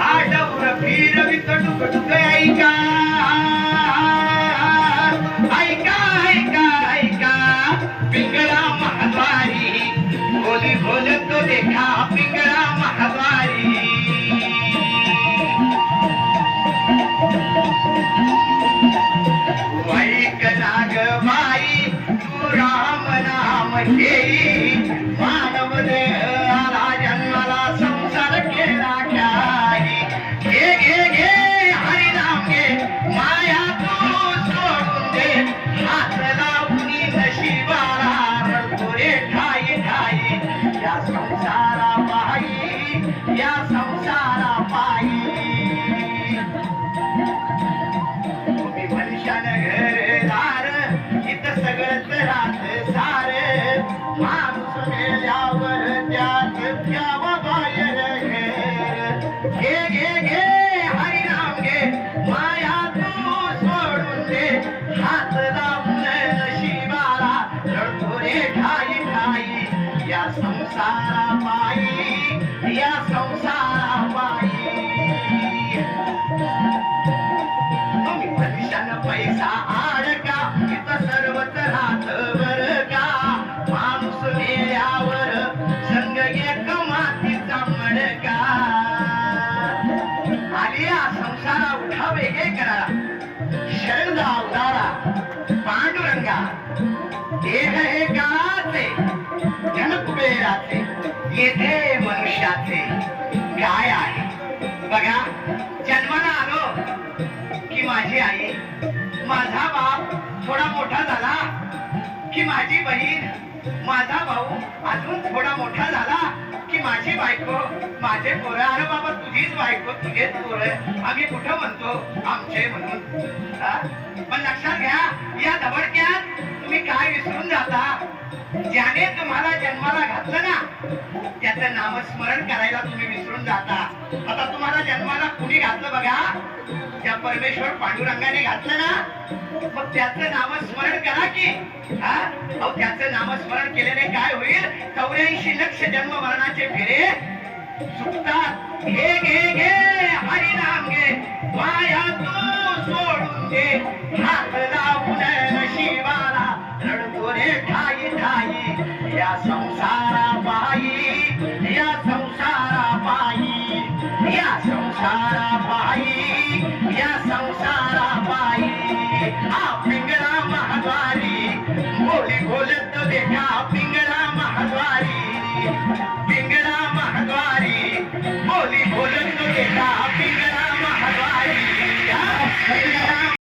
आडवर फिरवी कडुकडुक ऐका ऐका ऐका ऐका पिंगळा महाद्वारी बोली बोलतो देखा पिंगळा महाद्वारी ऐक नाग बाई तू राम नाम घेई मानव देह आला जन्माला संसार केला काही घे घे घे हरी नाम घे माया तू सोडून दे हात लावून नशिबाला रडतोरे ठाई ठाई या संसारा पायी या संसारा पायी तुम्ही मनुष्यान घरदार इथं सगळंच राहत सार माणूस मेल्यावर त्यात द्यावा बाहेर घे घे घे हरी नाम घे माया तू सोडून दे हात लावून नशिबाला रडतो रे ठाई ठाई या संसारा पायी या संसारा पायी तुम्ही मनुष्यानं पैसा आडका इथं सर्वच राहत बर का माणूस मेल्यावर संग एक मातीचा मडका आली या संसारा उठा वेगळे करा शरद अवतारा पांडुरंगा देह हे काळाचे जन कुबेराचे येथे मनुष्याचे काय आहे बघा जन्माला आलो की माझी आई माझा बाप थोडा मोठा झाला की माझी बहीण माझा भाऊ अजून थोडा मोठा झाला की माझी बायको माझे पोरं अरे बाबा तुझीच बायको तुझेच पोरं आम्ही कुठं म्हणतो आमचे म्हणून पण लक्षात घ्या या धबडक्यात तुम्ही काय विसरून जाता ज्याने तुम्हाला जन्माला घातलं ना त्याचं नामस्मरण करायला तुम्ही विसरून जाता आता तुम्हाला जन्माला कुणी घातलं बघा त्या परमेश्वर पांडुरंगाने घातलं ना मग त्याचं नामस्मरण करा की अहो त्याचं नामस्मरण केल्याने काय होईल 84 लक्ष जन्म मरणाचे फेरे सुटतात घे घे घे हरी नाम घे माया तू सोडून दे हात लावून नशिबाला रडतो रे ठाई ठाई या संसारा पायी या संसारा पायी या संसारा